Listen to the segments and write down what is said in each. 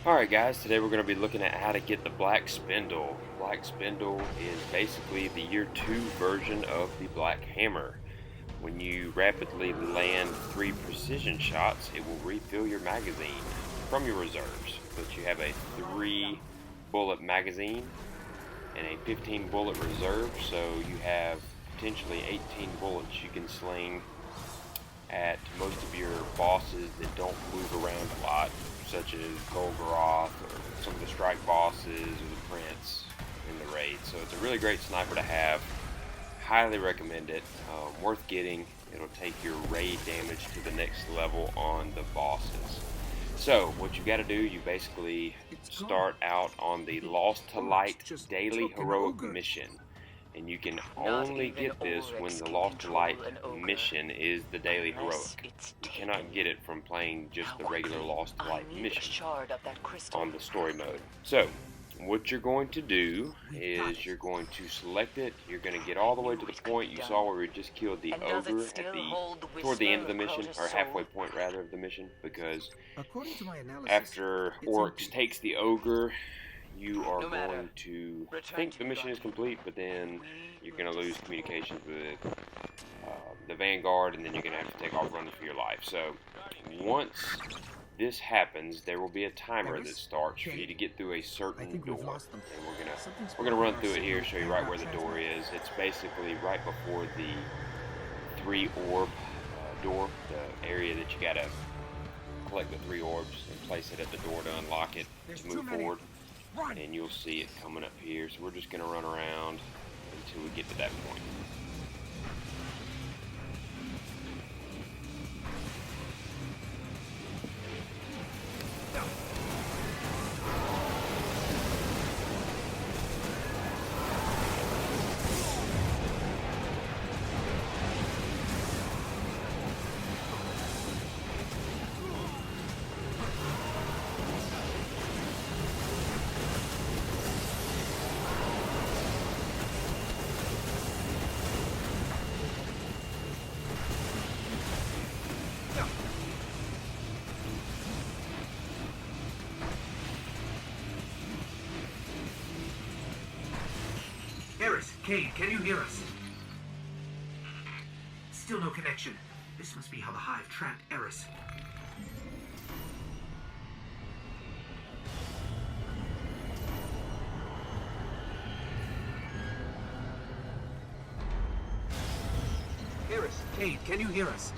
Alright guys, today we're going to be looking at how to get the Black Spindle. Black Spindle is basically the year 2 version of the Black Hammer. When you rapidly land 3 precision shots, it will refill your magazine from your reserves. But you have a 3 bullet magazine and a 15 bullet reserve, so you have potentially 18 bullets you can sling at most of your bosses that don't move around a lot, such as Golgoroth or some of the strike bosses or the Prince in the raid. So it's a really great sniper to have. Highly recommend it. Worth getting. It'll take your raid damage to the next level on the bosses. So what you got to do, you basically start out on the Lost to Light daily heroic mission. And you can only get this when the Lost to Light mission is the daily heroic. You cannot get it from playing just the regular Lost to Light mission on the story mode. So, what you're going to do is you're going to select it. You're going to get all the way to the point you saw where we just killed the ogre at toward the end of the mission, or halfway point rather of the mission, because after Oryx takes the ogre, you are going to think the mission is complete, but then you're going to lose communications with the Vanguard, and then you're going to have to take off running for your life. So once this happens, there will be a timer that starts for you to get through a certain door, and we're gonna run through it here, show you right where the door is. It's basically right before the 3 orb door, the area that you gotta collect the 3 orbs and place it at the door to unlock it to move forward. And you'll see it coming up here, so we're just going to run around until we get to that point. Cade, can you hear us? Still no connection. This must be how the Hive trapped Eris. Eris, Cade, can you hear us?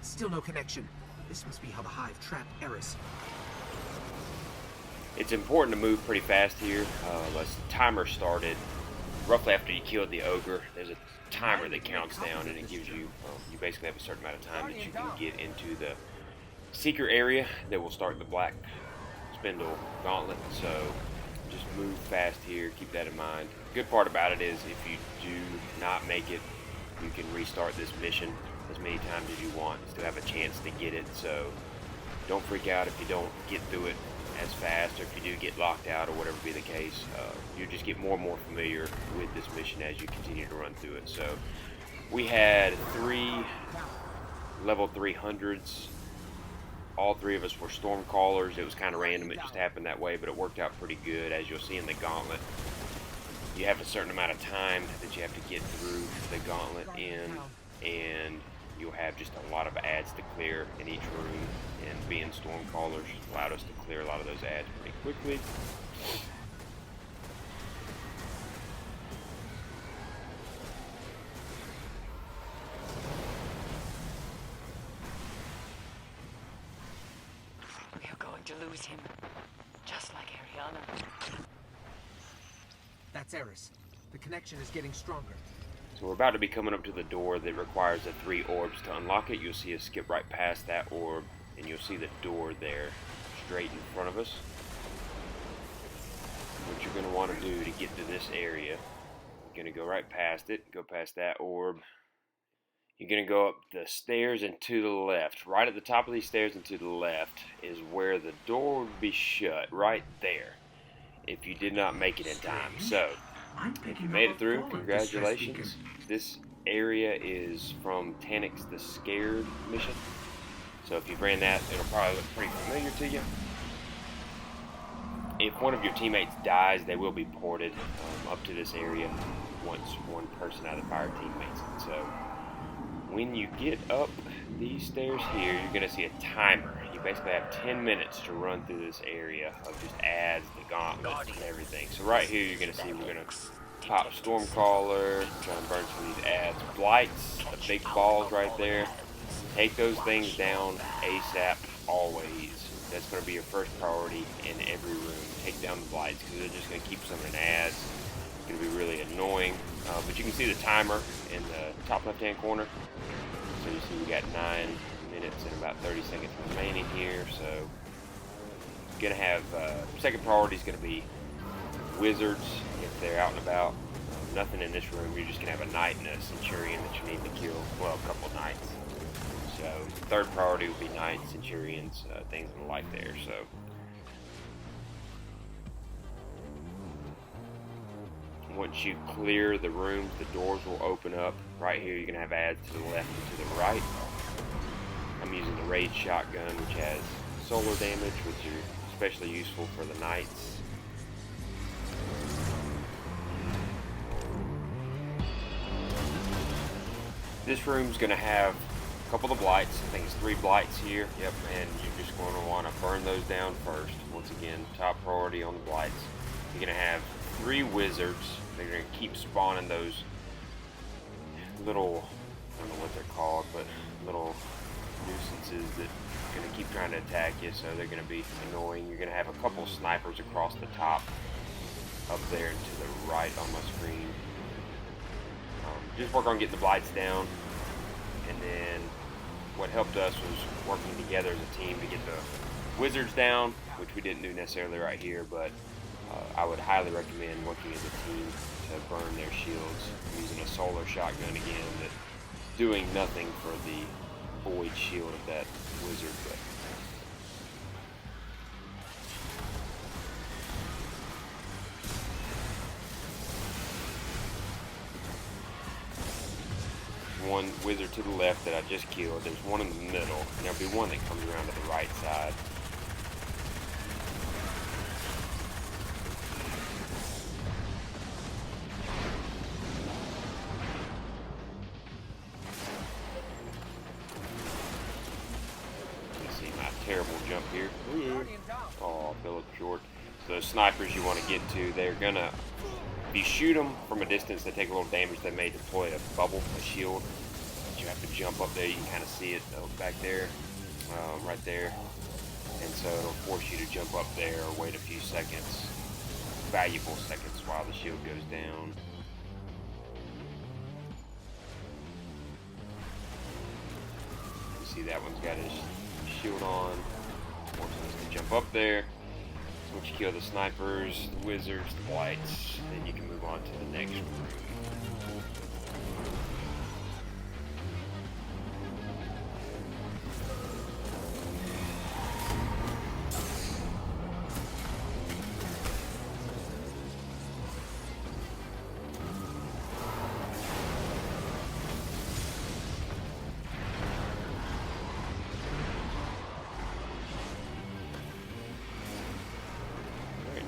Still no connection. This must be how the Hive trapped Eris. It's important to move pretty fast here. The timer started roughly after you killed the ogre. There's a timer that counts down, and it gives you, you basically have a certain amount of time that you can get into the secret area that will start the Black Spindle gauntlet. So just move fast here, keep that in mind. The good part about it is if you do not make it, you can restart this mission as many times as you want, still have a chance to get it. So don't freak out if you don't get through it as fast, or if you do get locked out or whatever be the case. You just get more and more familiar with this mission as you continue to run through it. So we had 3 level 300s. All 3 of us were Stormcallers. It was kind of random, it just happened that way, but it worked out pretty good. As you'll see in the gauntlet, you have a certain amount of time that you have to get through the gauntlet in, and you'll have just a lot of ads to clear in each room, and being Stormcallers allowed us to clear a lot of those ads pretty quickly. We are going to lose him, just like Ariana. That's Eris. The connection is getting stronger. So we're about to be coming up to the door that requires the 3 orbs to unlock it. You'll see us skip right past that orb, and you'll see the door there straight in front of us. What you're going to want to do to get to this area, you're going to go right past it, go past that orb. You're going to go up the stairs and to the left. Right at the top of these stairs and to the left is where the door would be shut, right there, if you did not make it in time. So if you made it through, congratulations. This area is from Tanix the Scared mission. So if you've ran that, it'll probably look pretty familiar to you. If one of your teammates dies, they will be ported up to this area once one person out of the fire team makes it. So when you get up these stairs here, you're going to see a timer. You basically have 10 minutes to run through this area of just ads, the gauntlet, and everything. So right here, you're going to see we're going to pop Stormcaller, trying to burn some of these ads. Blights, the big balls right there. Take those things down ASAP, always. That's going to be your first priority in every room. Take down the blights because they're just going to keep summoning ads. It's going to be really annoying. But you can see the timer in the top left-hand corner. So you see we got 9 minutes and about 30 seconds remaining here. So you're going to have second priority is going to be wizards if they're out and about. Nothing in this room. You're just going to have a knight and a centurion that you need to kill. Well, a couple of knights. So third priority would be knights, centurions, things of the like there. So once you clear the rooms, the doors will open up. Right here, you're gonna have ads to the left and to the right. I'm using the raid shotgun, which has solar damage, which are especially useful for the knights. This room's gonna have couple of blights. I think it's 3 blights here. Yep, and you're just going to want to burn those down first. Once again, top priority on the blights. You're going to have 3 wizards. They're going to keep spawning those little, I don't know what they're called, but little nuisances that are going to keep trying to attack you, so they're going to be annoying. You're going to have a couple snipers across the top, up there and to the right on my screen. Just work on getting the blights down, and then what helped us was working together as a team to get the wizards down, which we didn't do necessarily right here, but I would highly recommend working as a team to burn their shields. I'm using a solar shotgun again that's doing nothing for the void shield of that wizard, but one wizard to the left that I just killed. There's one in the middle, and there'll be one that comes around to the right side. You see my terrible jump here. Oh, fell up short. So those snipers you want to get to, they're gonna, if you shoot them from a distance, they take a little damage. They may deploy a bubble, a shield. But you have to jump up there. You can kind of see it back there, right there. And so it'll force you to jump up there or wait a few seconds, valuable seconds, while the shield goes down. You see that one's got his shield on. Forcing us to jump up there. Once you kill the snipers, the wizards, the blights, then you can move on to the next room.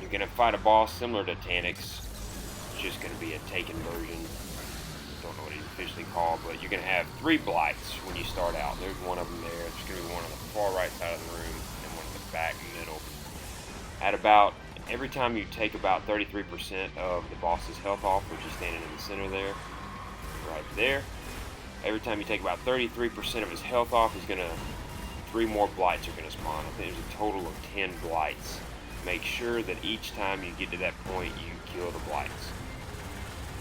You're going to fight a boss similar to Tanix. It's just going to be a taken version. Don't know what he's officially called, but you're going to have 3 blights when you start out. There's one of them there. There's going to be one on the far right side of the room and one in the back middle. At about, every time you take about 33% of the boss's health off, which is standing in the center there, right there. Every time you take about 33% of his health off, he's going to, 3 more blights are going to spawn. I think there's a total of 10 blights. Make sure that each time you get to that point, you kill the blights.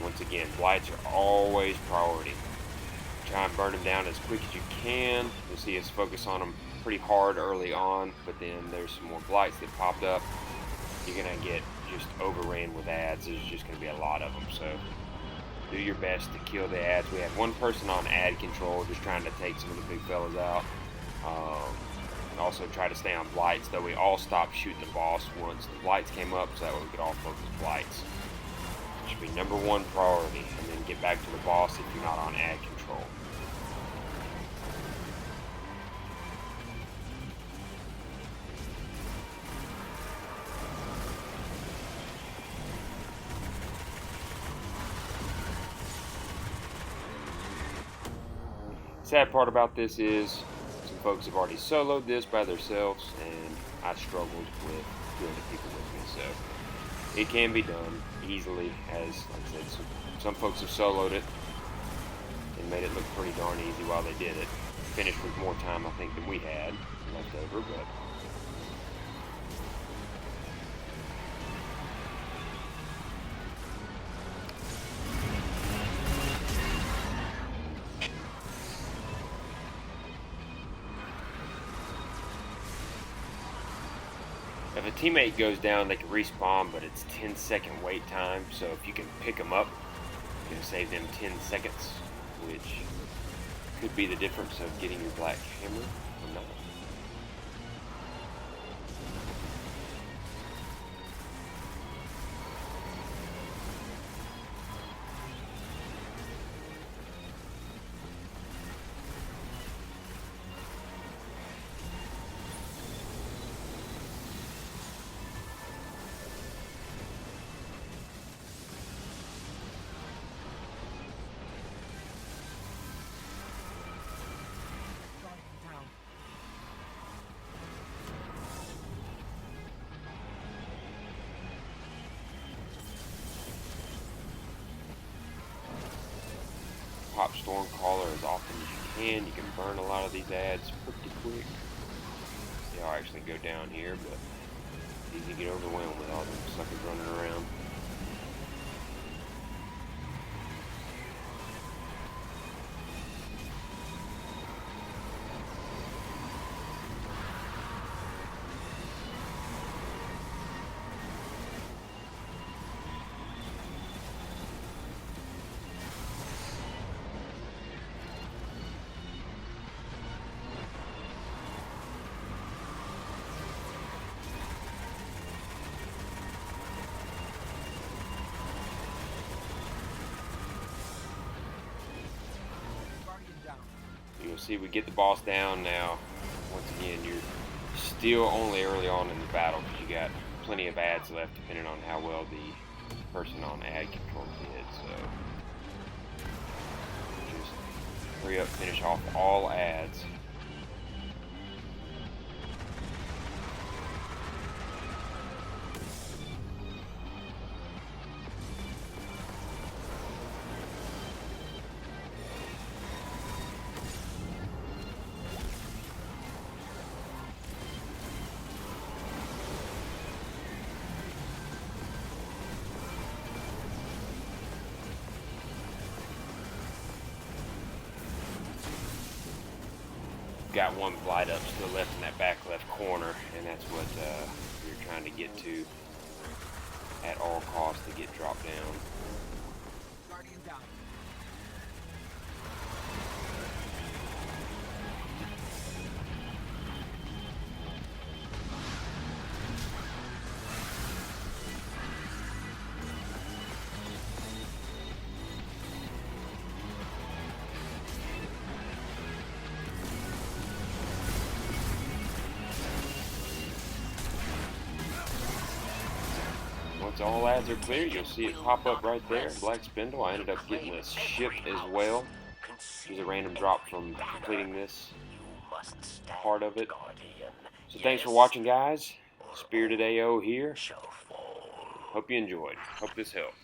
Once again, blights are always priority. Try and burn them down as quick as you can. You'll see us focus on them pretty hard early on, but then there's some more blights that popped up. You're going to get just overran with ads. There's just going to be a lot of them, so do your best to kill the ads. We had one person on ad control just trying to take some of the big fellas out. Also try to stay on blights, though we all stopped shooting the boss once the blights came up, so that way we could all focus blights. It should be #1 priority, and then get back to the boss if you're not on ad control. sad part about this is some folks have already soloed this by themselves, and I struggled with 200 people with me, so it can be done easily, as like I said, some folks have soloed it and made it look pretty darn easy while they did it. Finished with more time, I think, than we had left over, but if a teammate goes down, they can respawn, but it's 10-second wait time, so if you can pick them up, you can save them 10 seconds, which could be the difference of getting your black hammer or not. Down. Pop Stormcaller as often as you can. You can burn a lot of these ads pretty quick. They'll actually go down here, but it's easy to get overwhelmed with all them suckers running around. Guardian down. You'll see we get the boss down now. Once again, you're still only early on in the battle because you got plenty of ads left depending on how well the person on ad control did. So just hurry up, finish off all ads. Got one blight up still left in that back left corner, and that's what you're trying to get to at all costs to get dropped down. Guardian down. Once all ads are clear, you'll see it pop up right there. Black Spindle. I ended up getting a ship as well. There's a random drop from completing this part of it. So thanks for watching, guys. Spirited AO here. Hope you enjoyed. Hope this helped.